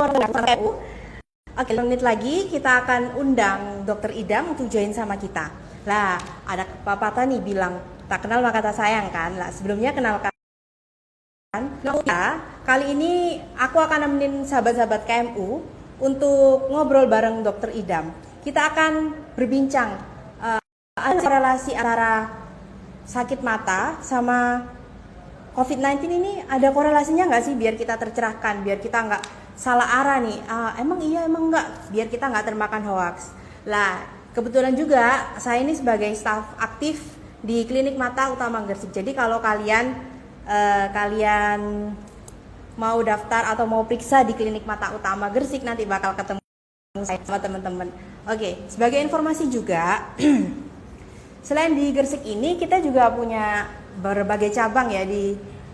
KMU. Oke, 5 menit lagi kita akan undang Dokter Idam untuk join sama kita. Lah, ada pepatah nih bilang, tak kenal maka tak sayang kan. Lah, sebelumnya kenalkan. Kali ini aku akan nemenin sahabat-sahabat KMU untuk ngobrol bareng Dokter Idam. Kita akan berbincang ada korelasi antara sakit mata sama COVID-19 ini, ada korelasinya nggak sih, biar kita tercerahkan, biar kita nggak salah arah nih. Emang iya, emang nggak, biar kita nggak termakan hoax. Lah, kebetulan juga saya ini sebagai staf aktif di Klinik Mata Utama Gresik. Jadi kalau kalian mau daftar atau mau periksa di Klinik Mata Utama Gresik, nanti bakal ketemu saya sama teman-teman. Oke, sebagai informasi juga, selain di Gresik ini, kita juga punya berbagai cabang ya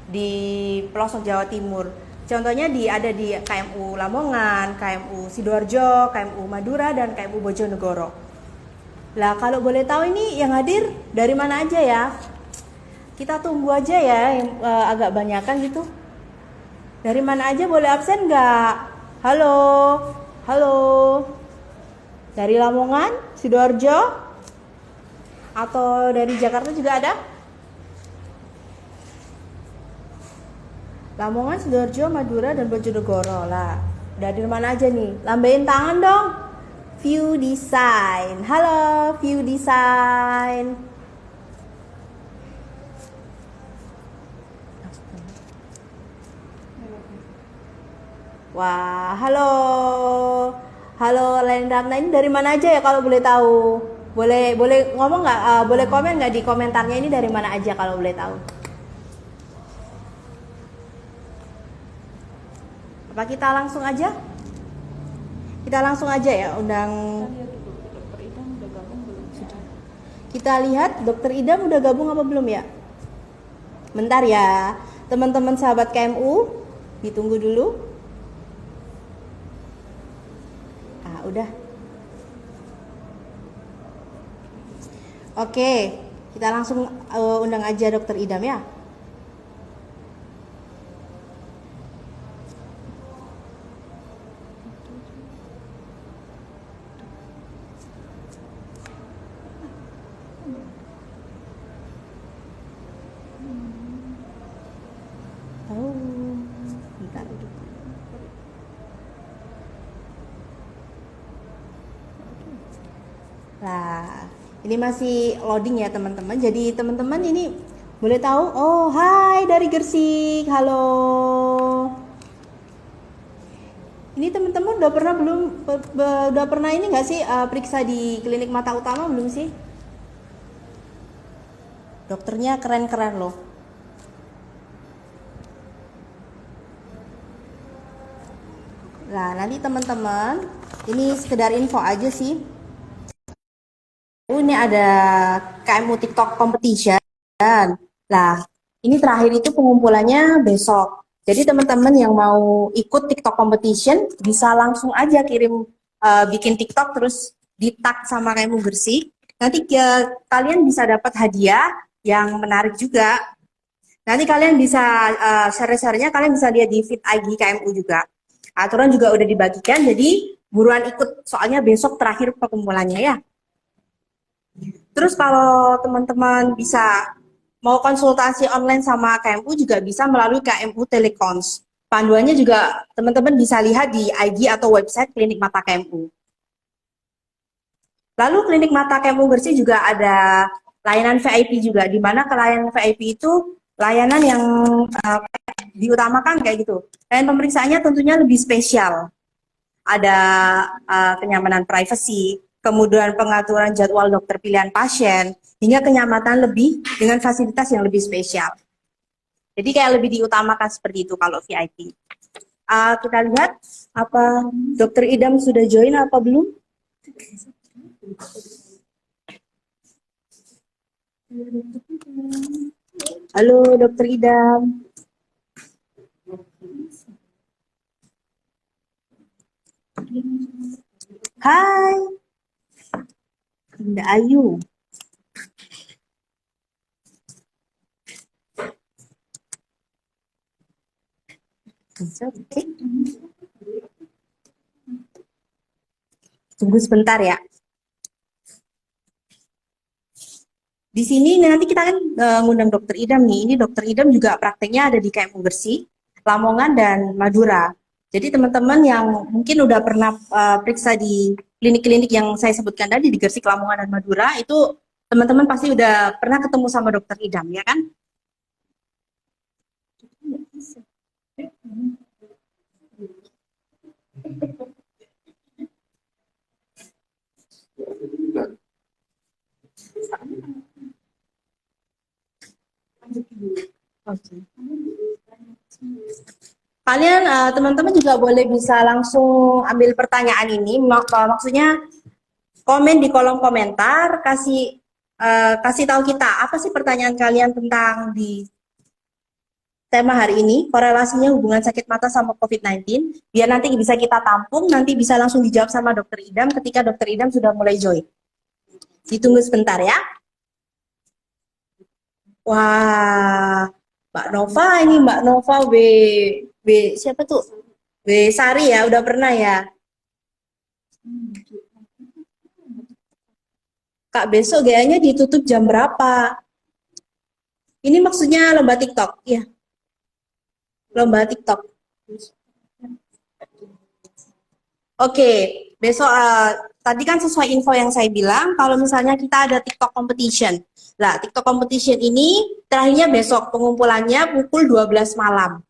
di pelosok Jawa Timur. Contohnya ada di KMU Lamongan, KMU Sidoarjo, KMU Madura, dan KMU Bojonegoro. Lah, kalau boleh tahu ini yang hadir dari mana aja ya? Kita tunggu aja ya, yang agak banyakan gitu. Dari mana aja, boleh absen nggak? Halo, halo. Dari Lamongan, Sidoarjo, atau dari Jakarta juga ada? Lamongan, Sidoarjo, Madura, dan Bojonegoro. Lah, dari mana aja nih? Lambain tangan dong. View Design. Halo, View Design. Wah, halo. Halo, Lain Ratna, ini dari mana aja ya kalau boleh tahu? Boleh ngomong nggak? Boleh komen nggak di komentarnya, ini dari mana aja kalau boleh tahu? Apa kita langsung aja? Kita langsung aja ya undang. Kita lihat Dokter Idam udah gabung apa belum ya? Bentar ya, teman-teman sahabat KMU, ditunggu dulu. Udah. Oke, kita langsung undang aja Dokter Idam ya. Bentar. Nah, ini masih loading ya teman-teman. Jadi teman-teman ini boleh tahu? Oh, hai dari Gresik. Halo. Ini teman-teman udah pernah belum? Udah pernah ini nggak sih periksa di Klinik Mata Utama belum sih? Dokternya keren-keren loh. Nah, nanti teman-teman, ini sekedar info aja sih. Ini ada KMU TikTok Competition. Nah, ini terakhir itu pengumpulannya besok. Jadi teman-teman yang mau ikut TikTok Competition bisa langsung aja kirim bikin TikTok terus di tag sama KMU Gresik. Nanti kalian bisa dapat hadiah yang menarik juga. Nanti kalian bisa share-share-nya, kalian bisa lihat di feed IG KMU juga. Aturan juga udah dibagikan, jadi buruan ikut, soalnya besok terakhir pengumpulannya ya. Terus kalau teman-teman bisa mau konsultasi online sama KMU juga bisa melalui KMU Telecons. Panduannya juga teman-teman bisa lihat di IG atau website Klinik Mata KMU. Lalu Klinik Mata KMU Gresik juga ada layanan VIP juga, di mana layanan VIP itu layanan yang diutamakan kayak gitu. Dan pemeriksaannya tentunya lebih spesial. Ada kenyamanan privasi, kemudian pengaturan jadwal dokter pilihan pasien, hingga kenyamanan lebih dengan fasilitas yang lebih spesial. Jadi kayak lebih diutamakan seperti itu kalau VIP. Kita lihat apa Dokter Idam sudah join apa belum? Halo Dokter Idam. Hai. Bunda Ayu. Oke. Tunggu sebentar ya. Di sini nanti kita kan ngundang dokter Idam nih. Ini dokter Idam juga prakteknya ada di KMU Bersih, Lamongan, dan Madura. Jadi teman-teman yang mungkin udah pernah periksa di klinik-klinik yang saya sebutkan tadi di Gresik, Lamongan, dan Madura, itu teman-teman pasti udah pernah ketemu sama dokter Idam, ya kan? Oke. Kalian teman-teman juga boleh bisa langsung ambil pertanyaan ini, maksudnya komen di kolom komentar, kasih tahu kita apa sih pertanyaan kalian tentang di tema hari ini, korelasinya hubungan sakit mata sama COVID-19, biar nanti bisa kita tampung, nanti bisa langsung dijawab sama dokter Idam ketika dokter Idam sudah mulai join. Ditunggu sebentar ya. Wah, Mbak Nova ini Mbak Nova siapa tuh? W Sari ya, udah pernah ya. Kak, besok kayaknya ditutup jam berapa? Ini maksudnya lomba TikTok, iya. Lomba TikTok. Oke, besok tadi kan sesuai info yang saya bilang, kalau misalnya kita ada TikTok competition. Nah, TikTok competition ini terakhirnya besok, pengumpulannya pukul 12 malam.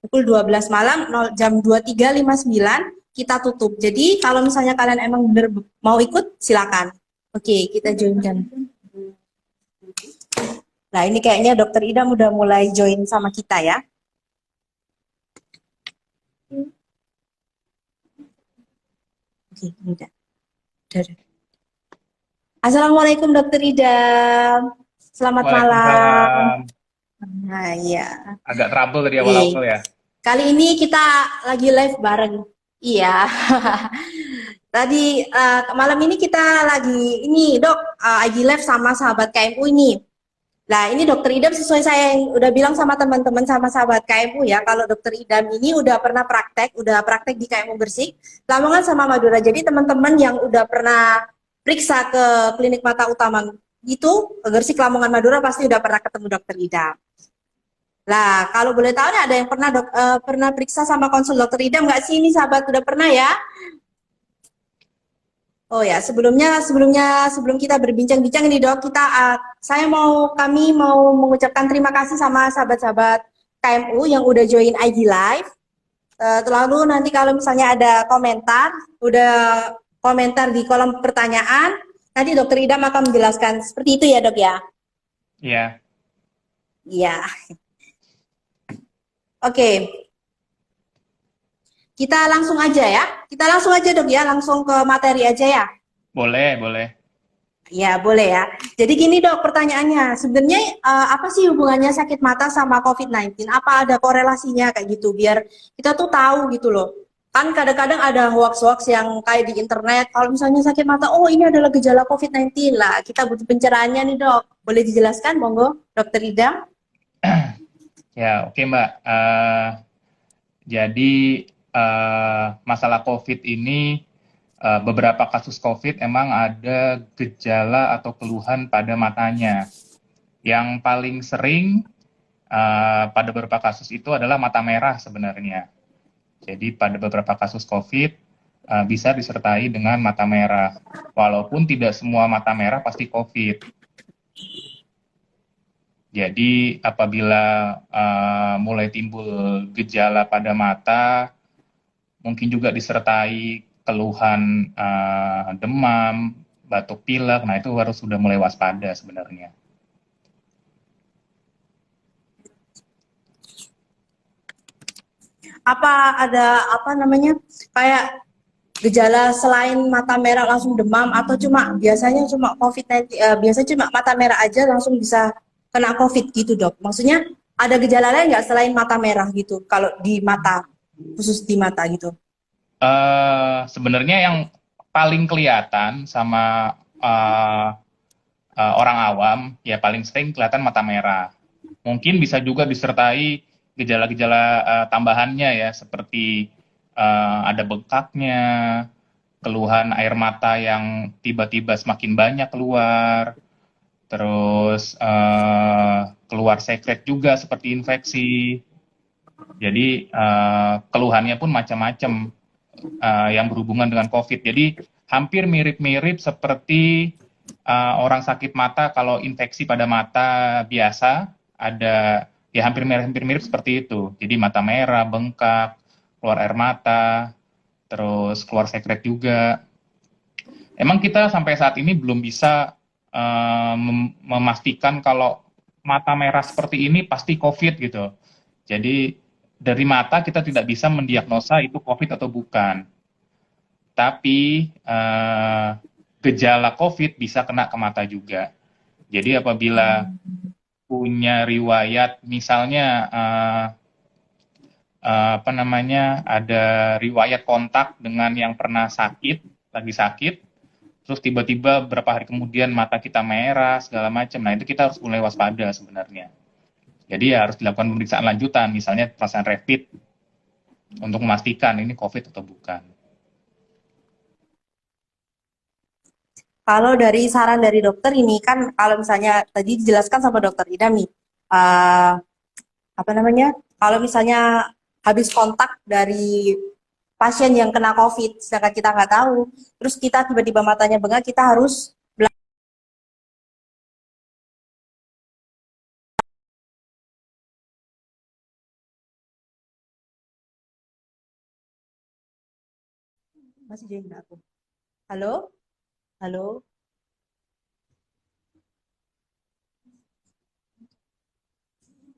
Pukul 12 malam, jam 23.59 kita tutup. Jadi kalau misalnya kalian emang bener mau ikut, silakan. Oke, kita joinkan. Nah, ini kayaknya dokter Idam udah mulai join sama kita ya. Oke, udah. Assalamualaikum dokter Idam. Selamat malam. Nah, ya. Agak trouble dari awal-awal ya. Kali ini kita lagi live bareng. Iya. Tadi malam ini kita lagi ini dok lagi live sama sahabat KMU ini. Nah ini dokter Idam sesuai saya yang udah bilang sama teman-teman sama sahabat KMU ya. Kalau dokter Idam ini udah praktek di KMU Bersih, Lamongan sama Madura. Jadi teman-teman yang udah pernah periksa ke klinik mata utama itu Gresik, Lamongan, Madura pasti udah pernah ketemu dokter Idam. Lah, kalau boleh tahu nih ada yang pernah periksa sama konsul dokter Idam nggak sih? Ini sahabat udah pernah ya? Oh ya, sebelum kita berbincang-bincang ini dok, kami mau mengucapkan terima kasih sama sahabat-sahabat KMU yang udah join IG Live. Lalu nanti kalau misalnya ada komentar di kolom pertanyaan, nanti dokter Idam akan menjelaskan seperti itu ya dok ya? Iya. Iya. Oke. Kita langsung aja ya. Kita langsung aja dok ya, langsung ke materi aja ya. Boleh, boleh. Ya, boleh ya. Jadi gini dok, pertanyaannya, sebenarnya apa sih hubungannya sakit mata sama COVID-19? Apa ada korelasinya kayak gitu, biar kita tuh tahu gitu loh. Kan kadang-kadang ada hoax-hoax yang kayak di internet, kalau misalnya sakit mata, oh ini adalah gejala COVID-19 lah. Kita butuh pencerahannya nih dok. Boleh dijelaskan, monggo, dokter Idam? Ya, oke Mbak. Jadi masalah COVID ini, beberapa kasus COVID emang ada gejala atau keluhan pada matanya. Yang paling sering pada beberapa kasus itu adalah mata merah sebenarnya. Jadi pada beberapa kasus COVID bisa disertai dengan mata merah. Walaupun tidak semua mata merah pasti COVID. Jadi apabila mulai timbul gejala pada mata, mungkin juga disertai keluhan demam, batuk pilek, nah itu harus sudah mulai waspada sebenarnya. Apa ada kayak gejala selain mata merah langsung demam atau biasanya cuma COVID-19 biasanya cuma mata merah aja langsung bisa kena COVID gitu dok? Maksudnya ada gejala lain nggak selain mata merah gitu kalau di mata, khusus di mata gitu? Sebenarnya yang paling kelihatan sama orang awam ya paling sering kelihatan mata merah. Mungkin bisa juga disertai gejala-gejala tambahannya ya seperti ada bengkaknya, keluhan air mata yang tiba-tiba semakin banyak keluar, terus keluar sekret juga seperti infeksi. Jadi keluhannya pun macam-macam yang berhubungan dengan COVID. Jadi hampir mirip-mirip seperti orang sakit mata kalau infeksi pada mata biasa ada ya hampir mirip seperti itu. Jadi mata merah, bengkak, keluar air mata, terus keluar sekret juga. Emang kita sampai saat ini belum bisa memastikan kalau mata merah seperti ini pasti COVID gitu. Jadi dari mata kita tidak bisa mendiagnosa itu COVID atau bukan. Tapi gejala COVID bisa kena ke mata juga. Jadi apabila punya riwayat, misalnya apa namanya, ada riwayat kontak dengan yang pernah sakit, lagi sakit, terus tiba-tiba beberapa hari kemudian mata kita merah segala macam. Nah itu kita harus mulai waspada sebenarnya. Jadi ya harus dilakukan pemeriksaan lanjutan, misalnya perasaan rapid untuk memastikan ini COVID atau bukan. Kalau dari saran dari dokter ini kan, kalau misalnya tadi dijelaskan sama dokter Idam nih, uh, apa namanya? Kalau misalnya habis kontak dari pasien yang kena COVID, sedangkan kita nggak tahu, terus kita tiba-tiba matanya bengkak, kita harus masih jadi aku. Halo, halo,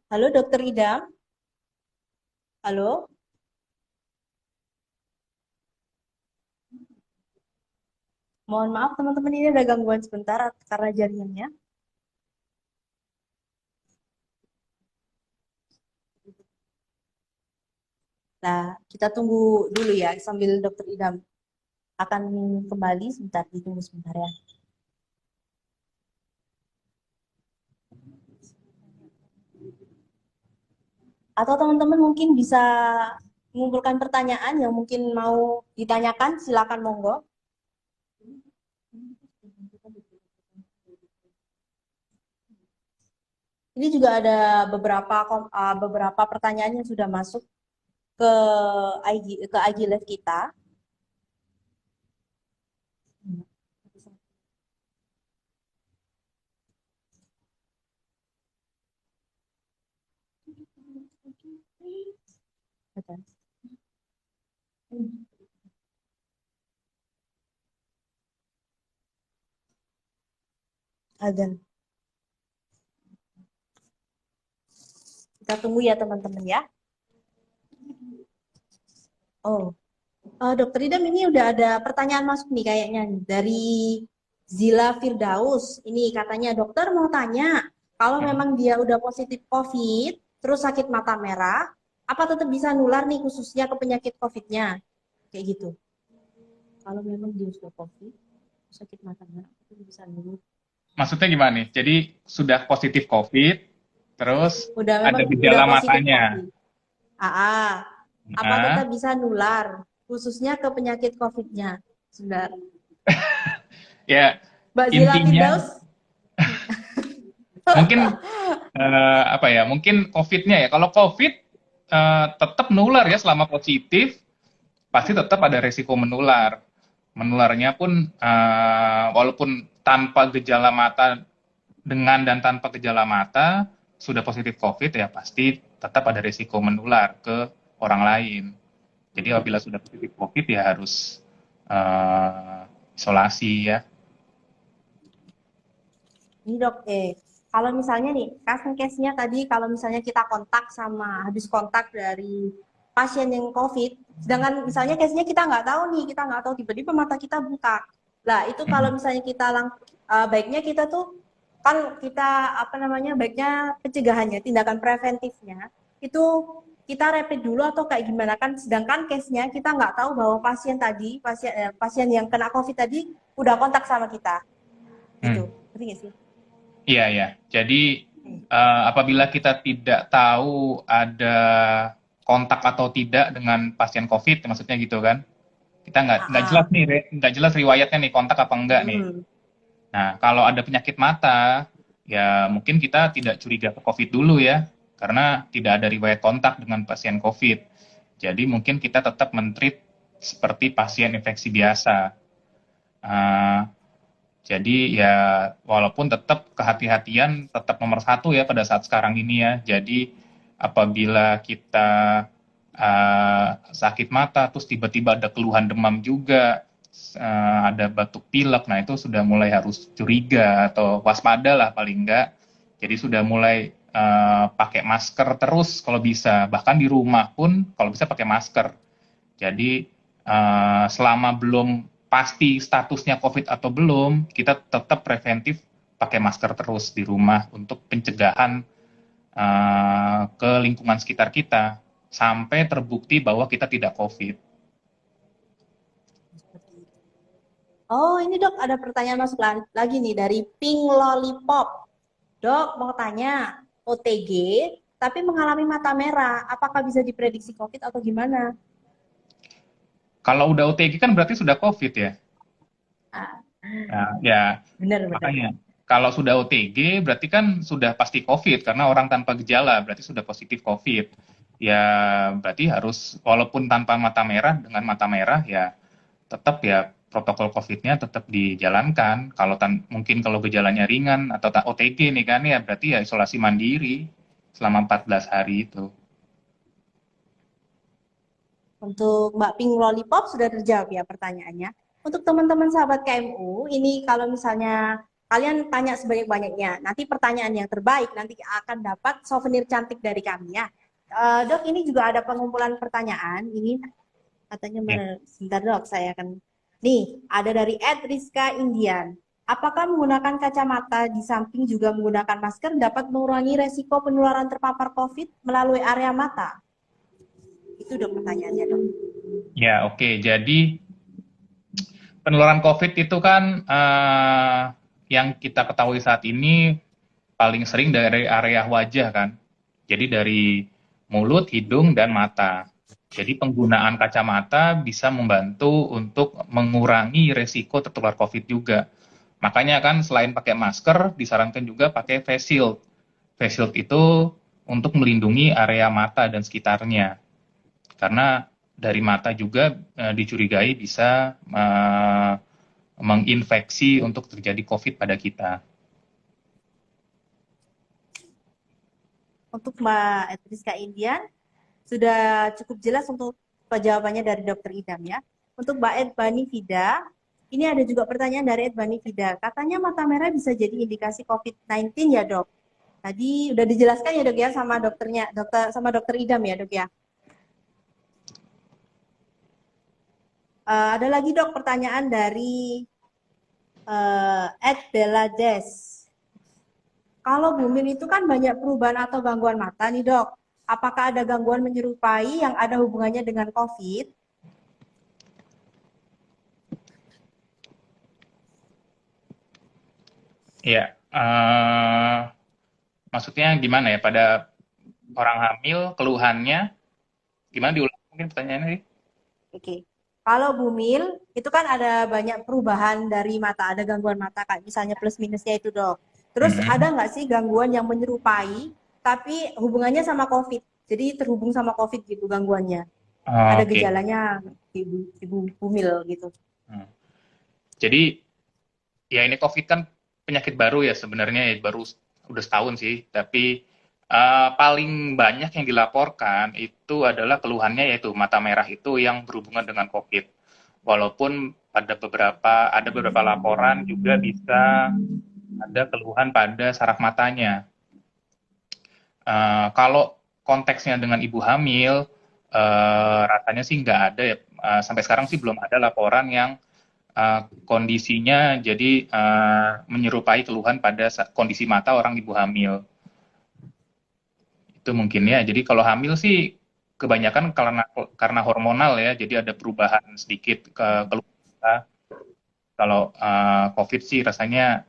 halo, dokter Idam, halo. Mohon maaf teman-teman, ini ada gangguan sebentar karena jaringannya. Nah, kita tunggu dulu ya sambil dokter Idam akan kembali sebentar, ditunggu sebentar ya. Atau teman-teman mungkin bisa mengumpulkan pertanyaan yang mungkin mau ditanyakan, silakan monggo. Ini juga ada beberapa pertanyaan yang sudah masuk ke IG Live kita. Ada. Kita tunggu ya teman-teman ya. Oh, Dokter Idam, ini udah ada pertanyaan masuk nih kayaknya nih, dari Zila Firdaus. Ini katanya dokter mau tanya, kalau memang dia udah positif COVID, terus sakit mata merah, apa tetap bisa nular nih khususnya ke penyakit COVID-nya? Kayak gitu. Kalau memang dia sudah COVID, sakit mata merah, itu bisa nular. Maksudnya gimana nih? Jadi sudah positif COVID, terus Udah ada memang udah gejala positif matanya. COVID. AA, apa Nah, tetap bisa nular khususnya ke penyakit COVID-nya? Sudah. ya Mbak Zila intinya Firdaus. mungkin apa ya? Mungkin COVID-nya ya. Kalau COVID tetap nular ya selama positif, pasti tetap ada resiko menular. Menularnya pun walaupun tanpa gejala mata dengan dan tanpa gejala mata sudah positif COVID ya pasti tetap ada resiko menular ke orang lain. Jadi apabila sudah positif COVID ya harus isolasi ya. Ini dok, kalau misalnya nih, case-nya tadi kalau misalnya kita kontak sama, habis kontak dari pasien yang COVID, sedangkan misalnya case-nya kita nggak tahu nih, kita nggak tahu tiba-tiba mata kita buka. Lah itu kalau misalnya kita baiknya kita tuh, kan kita apa namanya, baiknya pencegahannya, tindakan preventifnya, itu kita rapid dulu atau kayak gimana kan, sedangkan case-nya kita nggak tahu bahwa pasien tadi, pasien yang kena COVID tadi udah kontak sama kita, gitu. Hmm. Ngerti nggak sih? Iya ya. Jadi apabila kita tidak tahu ada kontak atau tidak dengan pasien COVID, maksudnya gitu kan? Kita nggak jelas Ah, nih, nggak jelas riwayatnya nih kontak apa enggak nih. hmm. Nah, kalau ada penyakit mata, ya mungkin kita tidak curiga ke COVID dulu ya, karena tidak ada riwayat kontak dengan pasien COVID. Jadi mungkin kita tetap men-treat seperti pasien infeksi biasa. Uh, jadi ya walaupun tetap kehati-hatian tetap nomor satu ya pada saat sekarang ini ya. Jadi apabila kita sakit mata, terus tiba-tiba ada keluhan demam juga, ada batuk pilek, nah itu sudah mulai harus curiga atau waspada lah paling enggak. Jadi sudah mulai pakai masker terus kalau bisa, bahkan di rumah pun kalau bisa pakai masker. Jadi selama belum pasti statusnya COVID atau belum, kita tetap preventif pakai masker terus di rumah untuk pencegahan ke lingkungan sekitar kita sampai terbukti bahwa kita tidak COVID. Oh, ini dok, ada pertanyaan masuk lagi nih dari Pink Lollipop. Dok, mau tanya, OTG tapi mengalami mata merah, apakah bisa diprediksi COVID atau gimana? Kalau udah OTG kan berarti sudah COVID ya. Ah, Nah, ya benar-benar. makanya kalau sudah OTG berarti kan sudah pasti COVID karena orang tanpa gejala berarti sudah positif COVID. Ya berarti harus walaupun tanpa mata merah dengan mata merah ya tetap ya protokol COVID-nya tetap dijalankan. Kalau mungkin kalau gejalanya ringan atau OTG nih kan ya berarti ya isolasi mandiri selama 14 hari itu. Untuk Mbak Pink Lollipop sudah terjawab ya pertanyaannya. Untuk teman-teman sahabat KMU, ini kalau misalnya kalian tanya sebanyak-banyaknya, nanti pertanyaan yang terbaik nanti akan dapat souvenir cantik dari kami ya. Dok, ini juga ada pengumpulan pertanyaan. Ini katanya Ya. sebentar dok, saya akan. Nih, ada dari Ed Rizka Indian. Apakah menggunakan kacamata di samping juga menggunakan masker dapat mengurangi resiko penularan terpapar COVID melalui area mata? Itu dok pertanyaannya dok. Ya, oke. Jadi penularan COVID itu kan yang kita ketahui saat ini paling sering dari area wajah kan. Jadi dari mulut, hidung, dan mata. Jadi penggunaan kacamata bisa membantu untuk mengurangi resiko tertular COVID juga. Makanya kan selain pakai masker, disarankan juga pakai face shield. Face shield itu untuk melindungi area mata dan sekitarnya. Karena dari mata juga dicurigai bisa menginfeksi untuk terjadi COVID pada kita. Untuk Mbak Edriska Indian, sudah cukup jelas untuk jawabannya dari Dokter Idam ya. Untuk Mbak Edbani Fida, ini ada juga pertanyaan dari Edbani Fida. Katanya mata merah bisa jadi indikasi COVID-19 ya dok? Tadi udah dijelaskan ya dok ya sama dokternya, dokter Idam ya dok ya. Ada lagi dok pertanyaan dari Ed Belades. Kalau Bumil itu kan banyak perubahan atau gangguan mata nih dok. Apakah ada gangguan menyerupai yang ada hubungannya dengan COVID? Ya, maksudnya gimana ya? Pada orang hamil, keluhannya gimana diulang mungkin pertanyaannya sih? Oke. Kalau Bumil, itu kan ada banyak perubahan dari mata, ada gangguan mata, kayak misalnya plus minusnya itu dok. Terus ada Mm-mm. nggak sih gangguan yang menyerupai, tapi hubungannya sama COVID? Jadi terhubung sama COVID gitu gangguannya. Ada Oke. gejalanya di Bumil gitu. Hmm. Jadi ya ini COVID kan penyakit baru ya sebenarnya ya, baru udah setahun sih, tapi paling banyak yang dilaporkan itu adalah keluhannya yaitu mata merah itu yang berhubungan dengan COVID. Walaupun ada beberapa laporan juga bisa ada keluhan pada saraf matanya. Kalau konteksnya dengan ibu hamil, rasanya sih nggak ada ya. Sampai sekarang sih belum ada laporan yang kondisinya jadi menyerupai keluhan pada kondisi mata orang ibu hamil. Itu mungkin ya. Jadi kalau hamil sih kebanyakan karena hormonal ya. Jadi ada perubahan sedikit ke keluhan. Kalau COVID sih rasanya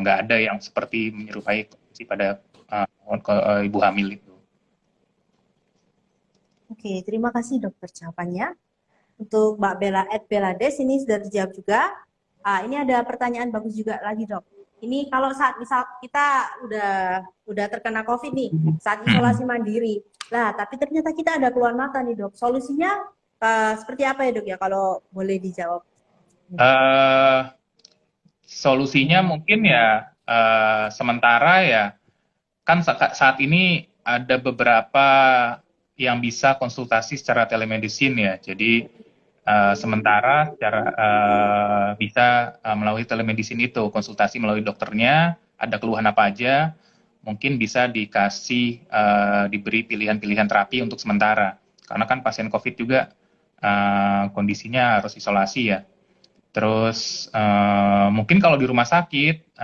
nggak ada yang seperti menyerupai kondisi pada ibu hamil itu. Oke, terima kasih dokter jawabannya. Untuk Mbak Bella Belades ini sudah terjawab juga. Ini ada pertanyaan bagus juga lagi dok. Ini kalau saat misal kita udah terkena COVID nih, saat isolasi mandiri, lah tapi ternyata kita ada keluhan mata nih dok. Solusinya seperti apa ya dok ya kalau boleh dijawab? Eh, Solusinya mungkin ya sementara ya kan saat ini ada beberapa yang bisa konsultasi secara telemedicine ya. Jadi sementara secara bisa melalui telemedicine itu konsultasi melalui dokternya, ada keluhan apa aja, mungkin bisa diberi pilihan-pilihan terapi untuk sementara. Karena kan pasien COVID juga kondisinya harus isolasi ya. Terus mungkin kalau di rumah sakit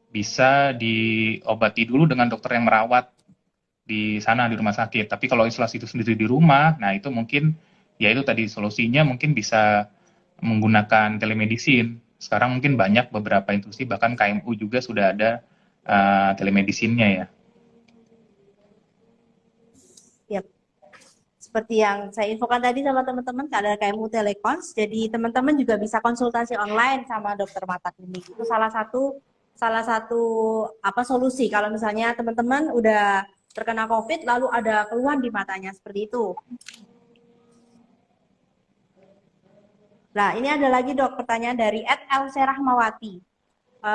bisa diobati dulu dengan dokter yang merawat di sana di rumah sakit. Tapi kalau isolasi itu sendiri di rumah, nah itu mungkin ya itu tadi solusinya mungkin bisa menggunakan telemedicine. Sekarang mungkin banyak beberapa institusi bahkan KMU juga sudah ada telemedicine-nya ya. Ya, seperti yang saya infokan tadi sama teman-teman, ada KMU Telekons, jadi teman-teman juga bisa konsultasi online sama dokter mata klinik. Itu salah satu apa solusi kalau misalnya teman-teman udah terkena COVID lalu ada keluhan di matanya seperti itu. Nah, ini ada lagi dok pertanyaan dari @lc Rahmawati.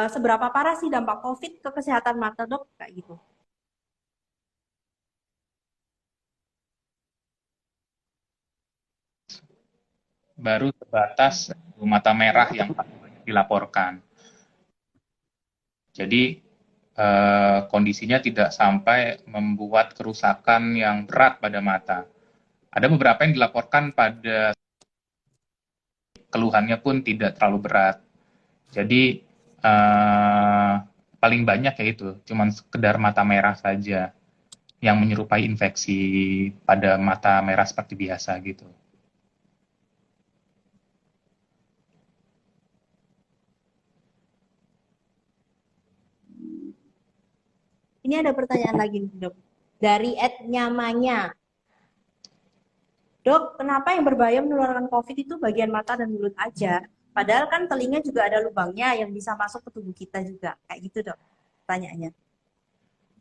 Seberapa parah sih dampak COVID ke kesehatan mata dok? Kayak gitu. Baru sebatas mata merah yang paling banyak dilaporkan. Jadi kondisinya tidak sampai membuat kerusakan yang berat pada mata. Ada beberapa yang dilaporkan pada keluhannya pun tidak terlalu berat. Jadi paling banyak ya itu, cuman sekedar mata merah saja yang menyerupai infeksi pada mata merah seperti biasa gitu. Ini ada pertanyaan lagi nih dok. Dari @nyamanya. Dok, kenapa yang berbahaya menularkan COVID itu bagian mata dan mulut aja? Padahal kan telinga juga ada lubangnya yang bisa masuk ke tubuh kita juga. Kayak gitu dok, pertanyaannya.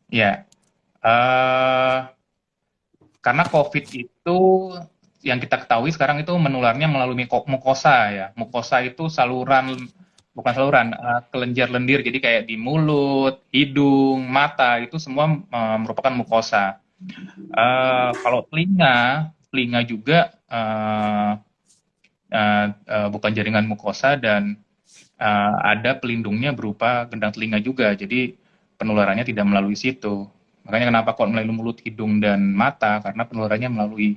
Ya, karena COVID itu yang kita ketahui sekarang itu menularnya melalui mukosa ya. Mukosa itu bukan saluran, kelenjar lendir. Jadi kayak di mulut, hidung, mata itu semua merupakan mukosa. Kalau telinga juga bukan jaringan mukosa dan ada pelindungnya berupa gendang telinga juga. Jadi penularannya tidak melalui situ. Makanya kenapa kok melalui mulut, hidung, dan mata? Karena penularannya melalui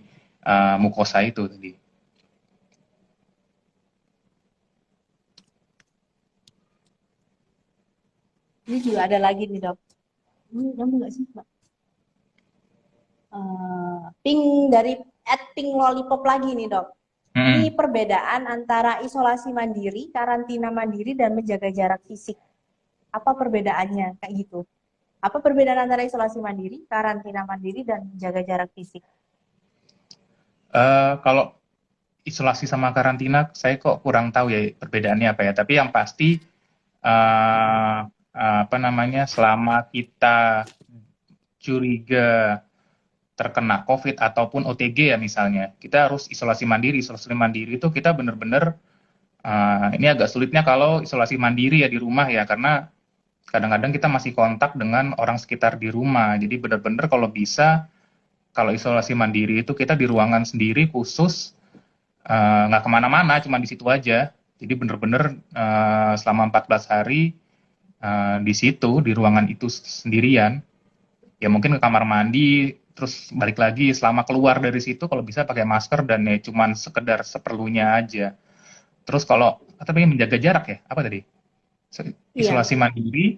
mukosa itu tadi. Ini juga ada lagi nih dok. Ini nyambung nggak sih mbak? Pink dari @pink lollipop lagi nih dok. Ini Hmm. perbedaan antara isolasi mandiri, karantina mandiri, dan menjaga jarak fisik. Apa perbedaannya? Kayak gitu. Apa perbedaan antara isolasi mandiri, karantina mandiri, dan menjaga jarak fisik? Kalau isolasi sama karantina, saya kok kurang tahu ya perbedaannya apa ya. Tapi yang pasti, uh, apa namanya, selama kita curiga terkena COVID ataupun OTG ya misalnya, kita harus isolasi mandiri. Isolasi mandiri itu kita benar-benar ini agak sulitnya kalau isolasi mandiri ya di rumah ya, karena kadang-kadang kita masih kontak dengan orang sekitar di rumah. Jadi benar-benar kalau bisa, kalau isolasi mandiri itu kita di ruangan sendiri khusus, nggak kemana-mana, cuma di situ aja. Jadi benar-benar selama 14 hari di situ, di ruangan itu sendirian. Ya mungkin ke kamar mandi, terus balik lagi. Selama keluar dari situ, kalau bisa pakai masker dan ya cuman sekedar seperlunya aja. Terus kalau tapi menjaga jarak ya, apa tadi? Iya, Isolasi mandiri.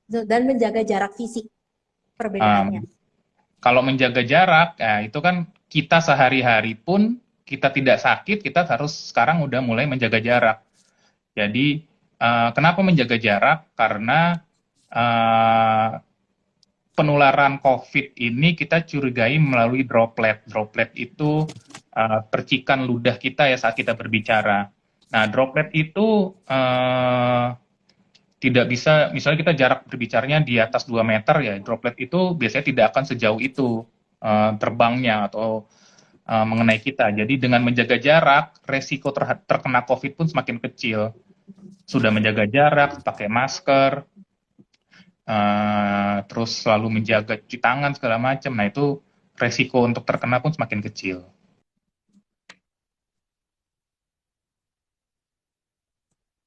dan menjaga jarak fisik perbedaannya. um, Kalau menjaga jarak, ya itu kan kita sehari-hari pun kita tidak sakit, kita harus sekarang udah mulai menjaga jarak. Jadi kenapa menjaga jarak? Karena uh, penularan COVID ini kita curigai melalui droplet. Droplet itu percikan ludah kita ya saat kita berbicara. Nah, droplet itu tidak bisa, misalnya kita jarak berbicaranya di atas 2 meter ya, droplet itu biasanya tidak akan sejauh itu terbangnya atau mengenai kita. Jadi dengan menjaga jarak, resiko terkena COVID pun semakin kecil. Sudah menjaga jarak, pakai masker, terus selalu menjaga cuci tangan segala macam. Nah itu resiko untuk terkena pun semakin kecil.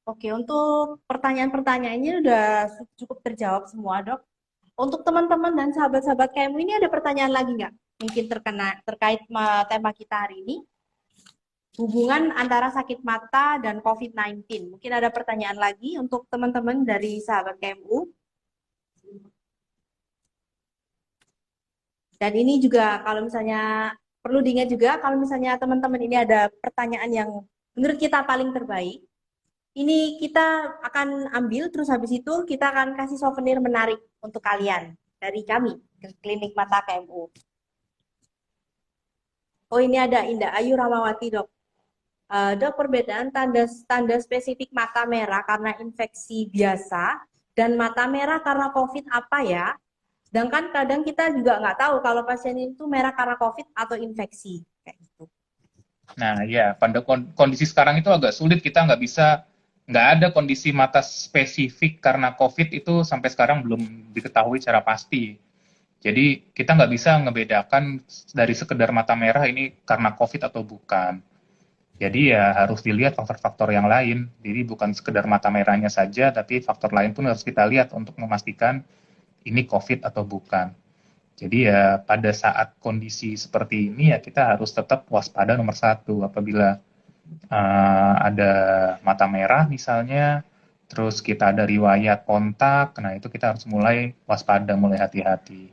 Oke, untuk pertanyaan-pertanyaannya udah cukup terjawab semua, Dok. Untuk teman-teman dan sahabat-sahabat KMU ini ada pertanyaan lagi nggak? Mungkin terkait tema kita hari ini, hubungan antara sakit mata dan COVID-19. Mungkin ada pertanyaan lagi untuk teman-teman dari sahabat KMU. Dan ini juga kalau misalnya perlu diingat juga kalau misalnya teman-teman ini ada pertanyaan yang menurut kita paling terbaik, ini kita akan ambil terus habis itu kita akan kasih souvenir menarik untuk kalian dari kami ke Klinik Mata KMU. Oh ini ada Indah Ayu Ramawati dok. Dok perbedaan tanda spesifik mata merah karena infeksi biasa dan mata merah karena COVID apa ya? Sedangkan kadang kita juga nggak tahu kalau pasien itu merah karena COVID atau infeksi kayak gitu. Nah ya, pada kondisi sekarang itu agak sulit, kita nggak ada kondisi mata spesifik karena COVID itu sampai sekarang belum diketahui secara pasti. Jadi kita nggak bisa ngebedakan dari sekedar mata merah ini karena COVID atau bukan. Jadi ya harus dilihat faktor-faktor yang lain. Jadi bukan sekedar mata merahnya saja, tapi faktor lain pun harus kita lihat untuk memastikan ini COVID atau bukan. Jadi ya pada saat kondisi seperti ini ya kita harus tetap waspada nomor satu. Apabila ada mata merah misalnya, terus kita ada riwayat kontak, nah itu kita harus mulai waspada, mulai hati-hati.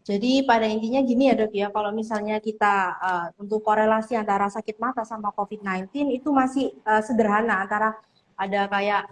Jadi pada intinya gini ya dok ya, kalau misalnya kita untuk korelasi antara sakit mata sama COVID-19 itu masih sederhana antara ada kayak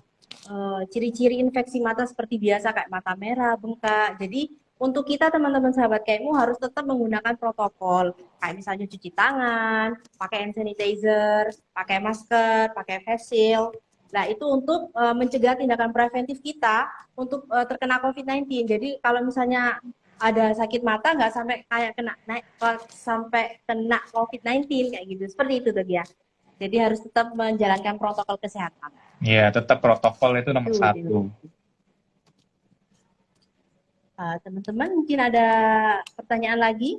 ciri-ciri infeksi mata seperti biasa kayak mata merah, bengkak. Jadi untuk kita teman-teman sahabat KMU harus tetap menggunakan protokol kayak misalnya cuci tangan, pakai hand sanitizer, pakai masker, pakai face shield. Nah, itu untuk mencegah tindakan preventif kita untuk terkena COVID-19. Jadi kalau misalnya ada sakit mata nggak sampai kayak kena naik sampai kena COVID-19 kayak gitu. Seperti itu tuh ya. Jadi harus tetap menjalankan protokol kesehatan. Ya tetap protokol itu nomor Itu satu. teman-teman mungkin ada pertanyaan lagi?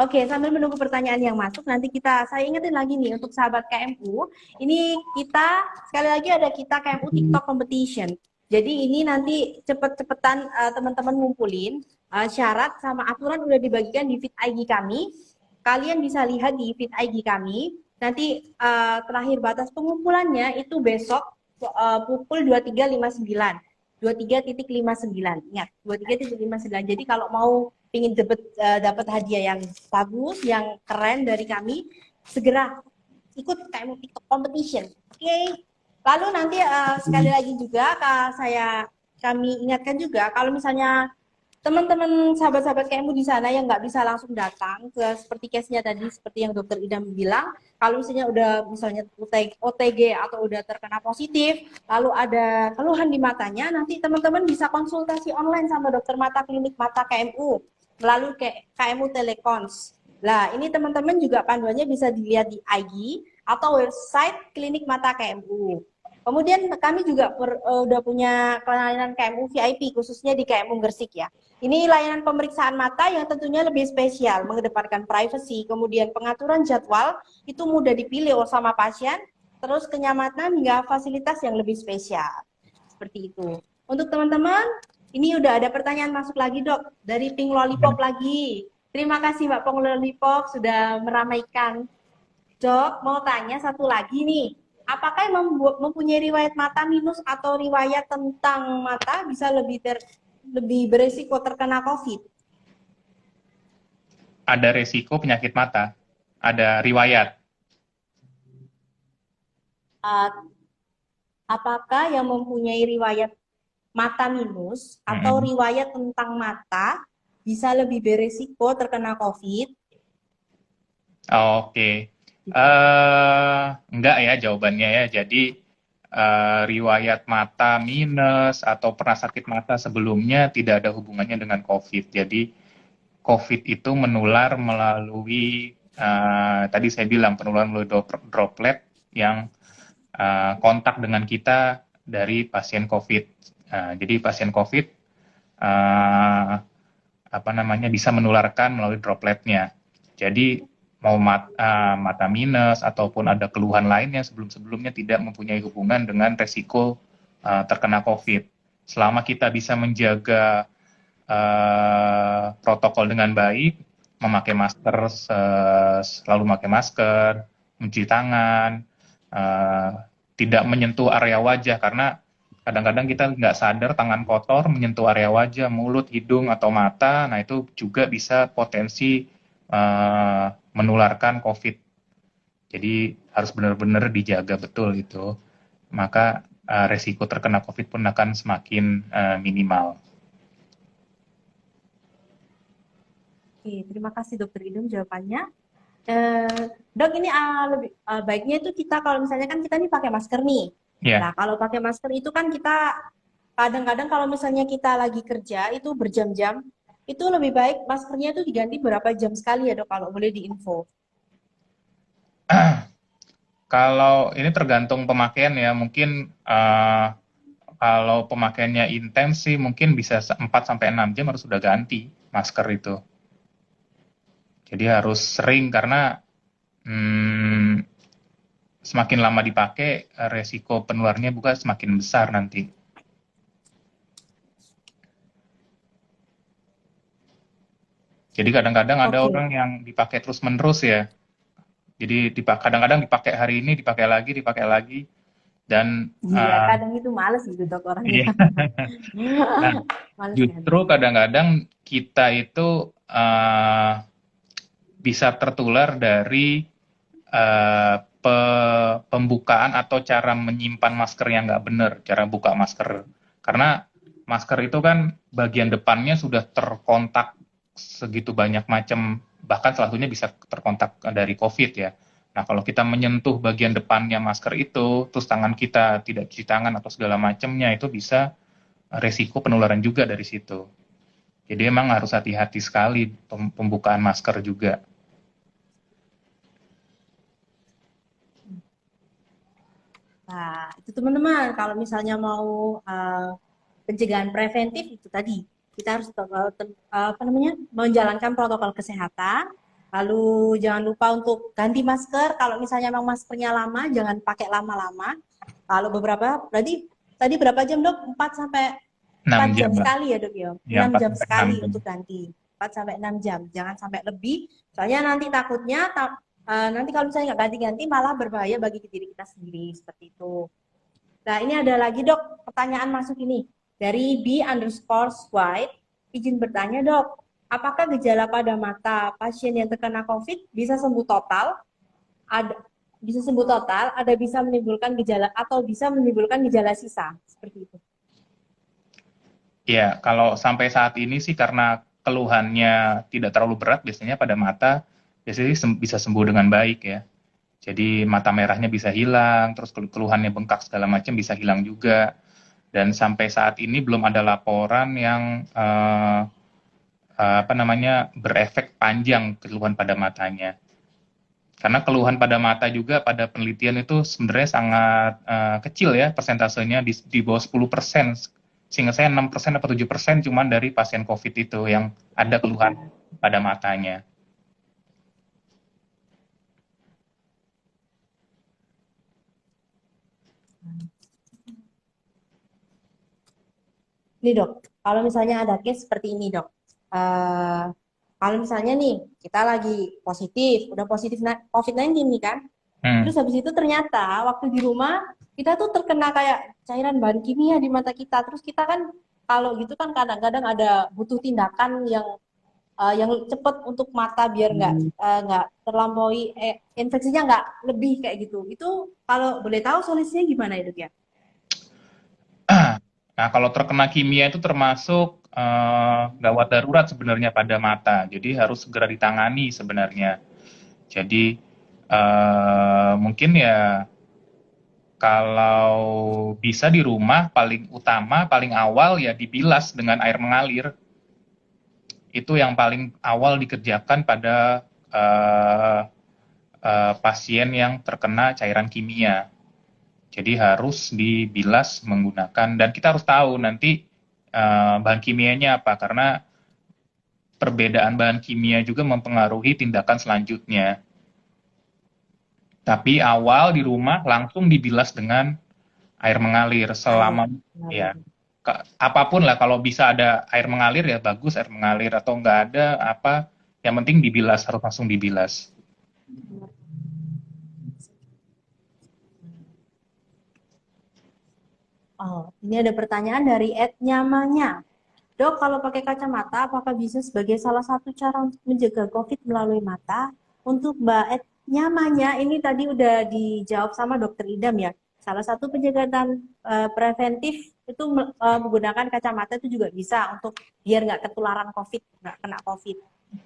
Oke, sambil menunggu pertanyaan yang masuk, nanti saya ingetin lagi nih untuk sahabat KMU, ini kita sekali lagi ada kita KMU TikTok Competition. Jadi ini nanti cepet-cepetan teman-teman ngumpulin syarat sama aturan udah dibagikan di feed IG kami. Kalian bisa lihat di feed IG kami. Nanti terakhir batas pengumpulannya itu besok pukul 23.59. 23.59. Ingat, 23.59. Jadi kalau mau ingin dapat hadiah yang bagus, yang keren dari kami, segera ikut KMU TikTok Competition. Oke. Lalu nanti sekali lagi juga kami ingatkan juga kalau misalnya teman-teman sahabat-sahabat KMU di sana yang nggak bisa langsung datang ke seperti case-nya tadi seperti yang dokter Idam bilang, kalau misalnya udah misalnya OTG atau udah terkena positif lalu ada keluhan di matanya, nanti teman-teman bisa konsultasi online sama dokter mata klinik mata KMU melalui KMU Telekons. Nah, ini teman-teman juga panduannya bisa dilihat di IG atau website klinik mata KMU. Kemudian kami juga udah punya layanan KMU VIP khususnya di KMU Gresik ya. Ini layanan pemeriksaan mata yang tentunya lebih spesial, mengedepankan privacy, kemudian pengaturan jadwal itu mudah dipilih sama pasien, terus kenyamanan hingga fasilitas yang lebih spesial. Seperti itu. Untuk teman-teman, ini udah ada pertanyaan masuk lagi dok, dari Pink Lollipop lagi. Terima kasih Mbak Pink Lollipop sudah meramaikan. Dok, mau tanya satu lagi nih. Apakah yang mempunyai riwayat mata minus atau riwayat tentang mata bisa lebih beresiko terkena COVID? Ada resiko penyakit mata, ada riwayat. Uh, apakah yang mempunyai riwayat mata minus atau riwayat tentang mata bisa lebih beresiko terkena COVID? Oke. Enggak ya jawabannya ya. Jadi riwayat mata minus atau pernah sakit mata sebelumnya tidak ada hubungannya dengan COVID. Jadi COVID itu menular melalui tadi saya bilang penularan melalui droplet yang kontak dengan kita dari pasien COVID. Jadi pasien COVID uh, apa namanya bisa menularkan melalui dropletnya. Jadi mau mata minus ataupun ada keluhan lainnya sebelum-sebelumnya tidak mempunyai hubungan dengan resiko terkena COVID. Selama kita bisa menjaga protokol dengan baik, memakai masker, selalu memakai masker, mencuci tangan, uh, tidak menyentuh area wajah karena kadang-kadang kita nggak sadar tangan kotor menyentuh area wajah, mulut, hidung, atau mata. Nah, itu juga bisa potensi menularkan COVID. Jadi harus benar-benar dijaga betul itu. Maka resiko terkena COVID pun akan semakin minimal. Oke, terima kasih Dokter Idun jawabannya. Dok, ini lebih baiknya itu kita kalau misalnya kan kita nih pakai masker nih. Ya, Nah, kalau pakai masker itu kan kita kadang-kadang kalau misalnya kita lagi kerja itu berjam-jam, itu lebih baik maskernya itu diganti berapa jam sekali ya Dok, kalau boleh diinfo. kalau ini tergantung pemakaian ya. Mungkin kalau pemakaiannya intens sih mungkin bisa 4 sampai 6 jam harus sudah ganti masker itu. Jadi harus sering karena semakin lama dipakai, resiko penularnya juga semakin besar nanti. Jadi kadang-kadang ada Oke. orang yang dipakai terus-menerus ya. Jadi kadang-kadang dipakai hari ini, dipakai lagi, dan Iya, kadang itu males gitu Dok orangnya. iya. Nah, Males justru ganti. kadang-kadang kita itu bisa tertular dari pembukaan atau cara menyimpan masker yang nggak benar, cara buka masker. Karena masker itu kan bagian depannya sudah terkontak segitu banyak macam, bahkan salah satunya bisa terkontak dari COVID ya. Nah, kalau kita menyentuh bagian depannya masker itu, terus tangan kita tidak cuci tangan atau segala macamnya, itu bisa resiko penularan juga dari situ. Jadi emang harus hati-hati sekali pembukaan masker juga. Nah, itu teman-teman, kalau misalnya mau pencegahan preventif itu tadi, kita harus apa namanya, menjalankan protokol kesehatan. Lalu jangan lupa untuk ganti masker. Kalau misalnya memang maskernya lama, jangan pakai lama-lama. Kalau beberapa, berarti tadi berapa jam dok? 4 sampai 6 4 jam jam lah. sekali ya dok ya? Ya, 6 4 jam sampai 6 sekali jam. untuk ganti. 4 sampai 6 jam, jangan sampai lebih. Soalnya nanti takutnya nanti kalau misalnya nggak ganti-ganti malah berbahaya bagi diri kita sendiri seperti itu. Nah, ini ada lagi dok, pertanyaan masuk ini. Dari B_White, izin bertanya dok, apakah gejala pada mata pasien yang terkena COVID bisa sembuh total? Ada bisa sembuh total, ada bisa menimbulkan gejala atau bisa menimbulkan gejala sisa seperti itu. Ya, kalau sampai saat ini sih karena keluhannya tidak terlalu berat, biasanya pada mata biasanya bisa sembuh dengan baik ya. Jadi mata merahnya bisa hilang, terus keluhannya bengkak segala macam bisa hilang juga. Dan sampai saat ini belum ada laporan yang apa namanya berefek panjang keluhan pada matanya. Karena keluhan pada mata juga pada penelitian itu sebenarnya sangat kecil ya persentasenya di bawah 10%. Sehingga saya 6% atau 7% cuman dari pasien COVID itu yang ada keluhan pada matanya. Nih dok, kalau misalnya ada case seperti ini dok, uh, kalau misalnya nih kita lagi positif, udah positif COVID-19 nih kan, Hmm. terus habis itu ternyata waktu di rumah kita tuh terkena kayak cairan bahan kimia di mata kita, terus kita kan kalau gitu kan kadang-kadang ada butuh tindakan yang cepat untuk mata biar nggak terlampaui infeksinya nggak lebih kayak gitu. Itu kalau boleh tahu solusinya gimana itu ya? Nah, kalau terkena kimia itu termasuk gawat darurat sebenarnya pada mata. Jadi harus segera ditangani sebenarnya. Jadi mungkin ya kalau bisa di rumah paling utama, paling awal ya dibilas dengan air mengalir. Itu yang paling awal dikerjakan pada pasien yang terkena cairan kimia. Jadi harus dibilas menggunakan, dan kita harus tahu nanti bahan kimianya apa, karena perbedaan bahan kimia juga mempengaruhi tindakan selanjutnya. Tapi awal di rumah langsung dibilas dengan air mengalir Air selama ya mengalir. apapun lah, kalau bisa ada air mengalir ya bagus air mengalir, atau nggak ada apa, yang penting dibilas, harus langsung dibilas. Oh, ini ada pertanyaan dari Ed Nyamanya. Dok, kalau pakai kacamata, apakah bisa sebagai salah satu cara untuk menjaga COVID melalui mata? Untuk Mbak Ed Nyamanya, ini tadi udah dijawab sama Dokter Idam ya. Salah satu pencegahan preventif itu menggunakan kacamata itu juga bisa untuk biar nggak ketularan COVID, nggak kena COVID.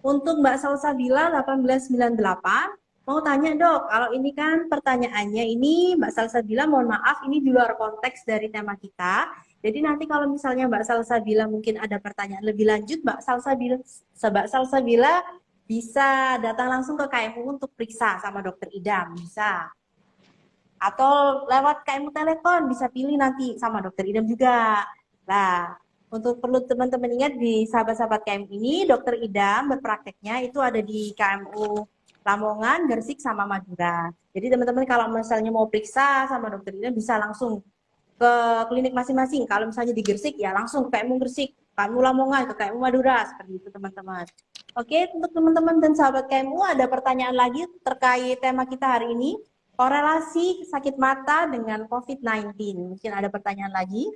Untuk Mbak Salsabila 1898, mau tanya dok, kalau ini kan pertanyaannya ini Mbak Salsabila, mohon maaf ini di luar konteks dari tema kita. Jadi nanti kalau misalnya Mbak Salsabila mungkin ada pertanyaan lebih lanjut, Mbak Salsabila bisa datang langsung ke KMU untuk periksa sama dokter Idam, bisa. Atau lewat KMU Telepon, bisa pilih nanti sama dokter Idam juga. Nah, untuk perlu teman-teman ingat di sahabat-sahabat KMU ini, dokter Idam berprakteknya itu ada di KMU Lamongan, Gersik, sama Madura. Jadi teman-teman kalau misalnya mau periksa sama dokter Idam bisa langsung ke klinik masing-masing. Kalau misalnya di Gersik ya langsung ke KMU Gersik, KMU Lamongan, ke KMU Madura, seperti itu teman-teman. Oke, untuk teman-teman dan sahabat KMU ada pertanyaan lagi terkait tema kita hari ini, korelasi sakit mata dengan COVID-19. Mungkin ada pertanyaan lagi.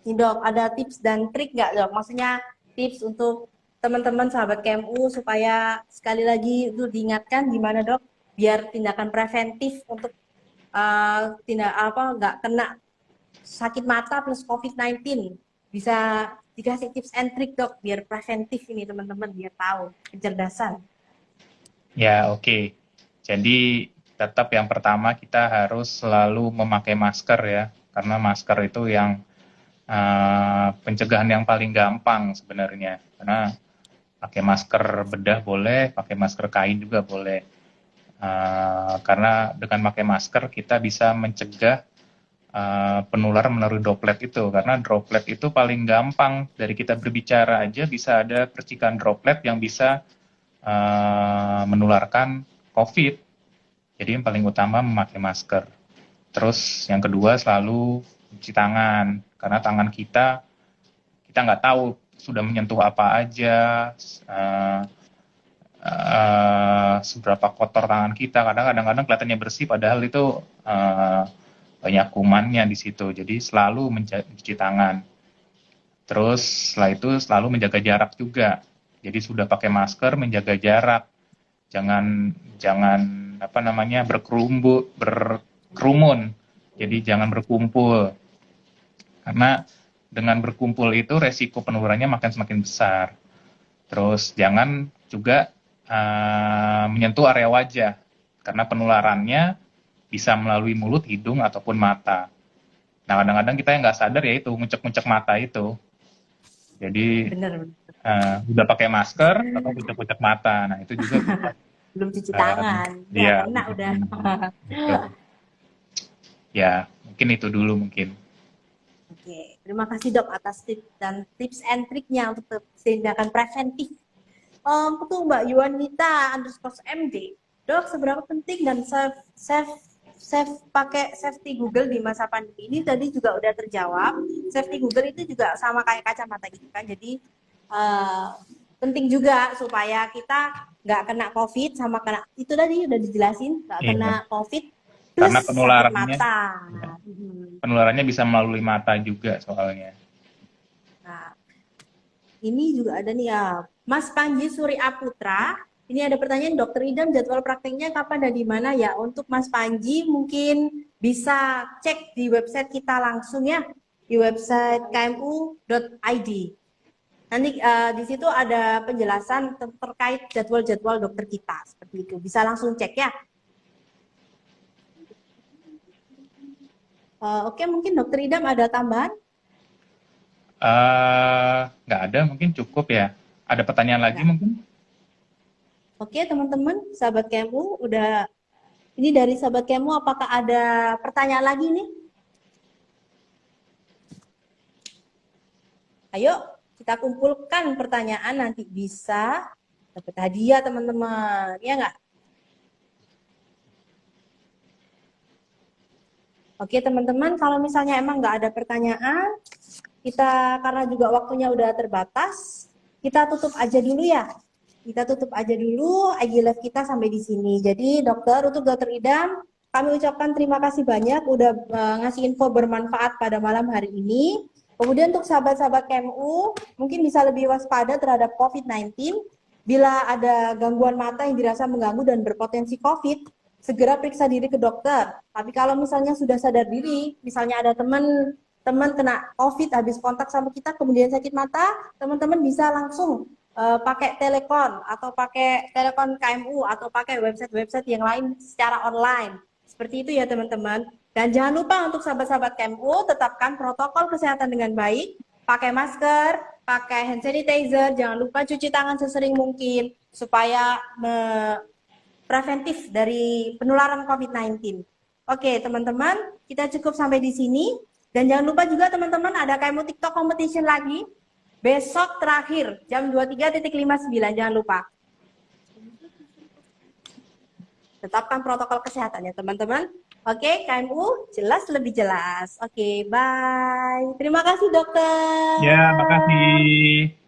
Nih dok, ada tips dan trik nggak dok? Maksudnya tips untuk teman-teman sahabat KMU supaya sekali lagi itu diingatkan gimana dok, biar tindakan preventif untuk tindak apa nggak kena sakit mata plus COVID-19. Bisa dikasih tips and trik dok, biar preventif ini teman-teman, biar tahu kecerdasan. Ya, oke. Jadi tetap yang pertama kita harus selalu memakai masker ya, karena masker itu yang pencegahan yang paling gampang sebenarnya. Karena pakai masker bedah boleh, pakai masker kain juga boleh. Karena dengan pakai masker kita bisa mencegah penularan melalui droplet itu, karena droplet itu paling gampang, dari kita berbicara aja bisa ada percikan droplet yang bisa menularkan COVID. Jadi yang paling utama memakai masker. Terus yang kedua selalu cuci tangan, karena tangan kita nggak tahu sudah menyentuh apa aja, seberapa kotor tangan kita. Kadang-kadang kelihatannya bersih, padahal itu banyak kumannya di situ. Jadi selalu mencuci tangan. Terus setelah itu selalu menjaga jarak juga. Jadi sudah pakai masker, menjaga jarak, jangan jangan apa namanya berkerumun. Jadi jangan berkumpul, karena dengan berkumpul itu resiko penularannya makin semakin besar. Terus jangan juga menyentuh area wajah, karena penularannya bisa melalui mulut, hidung, ataupun mata. Nah, kadang-kadang kita yang nggak sadar ya itu ngucek-ngucek mata itu. Jadi Bener, udah pakai masker atau ngucek-ngucek mata. Nah, itu juga bisa. belum cuci tangan, ya Ya, kena udah. gitu. Ya, mungkin itu dulu mungkin. Oke, terima kasih dok atas tips dan tips and triknya untuk tindakan preventif. Untuk Mbak Yuanita underscore MD, dok seberapa penting dan safe pakai safety Google di masa pandemi ini tadi juga udah terjawab. Safety Google itu juga sama kayak kacamata gitu kan, jadi uh, penting juga supaya kita nggak kena COVID, sama kena itu tadi udah dijelasin, nggak Iya. kena COVID plus Karena sakit mata. penularannya bisa melalui mata juga soalnya. Nah, ini juga ada nih ya, Mas Panji Surya Putra. Ini ada pertanyaan, Dokter Idam, jadwal prakteknya kapan dan di mana ya? Untuk Mas Panji mungkin bisa cek di website kita langsung ya, di website kmu.id. Nanti di situ ada penjelasan terkait jadwal-jadwal dokter kita, seperti itu. Bisa langsung cek ya. Oke, mungkin Dokter Idam ada tambahan? Nggak ada, mungkin cukup ya. Ada pertanyaan lagi Ya. mungkin? Oke, teman-teman, sahabat KMU, udah ini dari sahabat KMU, apakah ada pertanyaan lagi nih? Ayo, kita kumpulkan pertanyaan, nanti bisa dapat hadiah, teman-teman. Ya nggak? Oke, teman-teman, kalau misalnya emang nggak ada pertanyaan, kita karena juga waktunya udah terbatas, kita tutup aja dulu ya. Kita tutup aja dulu IG Live kita sampai di sini. Jadi untuk Dokter Idam, kami ucapkan terima kasih banyak udah ngasih info bermanfaat pada malam hari ini. Kemudian untuk sahabat-sahabat KMU, mungkin bisa lebih waspada terhadap COVID-19. Bila ada gangguan mata yang dirasa mengganggu dan berpotensi COVID, segera periksa diri ke dokter. Tapi kalau misalnya sudah sadar diri, misalnya ada teman kena COVID habis kontak sama kita, kemudian sakit mata, teman-teman bisa langsung pakai telepon atau pakai telepon KMU atau pakai website-website yang lain secara online. Seperti itu ya teman-teman. Dan jangan lupa untuk sahabat-sahabat KMU tetapkan protokol kesehatan dengan baik, pakai masker, pakai hand sanitizer, jangan lupa cuci tangan sesering mungkin supaya preventif dari penularan COVID-19. Oke, teman-teman, kita cukup sampai di sini. Dan jangan lupa juga teman-teman ada KMU TikTok competition lagi. Besok terakhir jam 23.59, jangan lupa. Tetapkan protokol kesehatan ya teman-teman. Oke, KMU jelas lebih jelas. Oke, bye. Terima kasih Ya, dokter. makasih.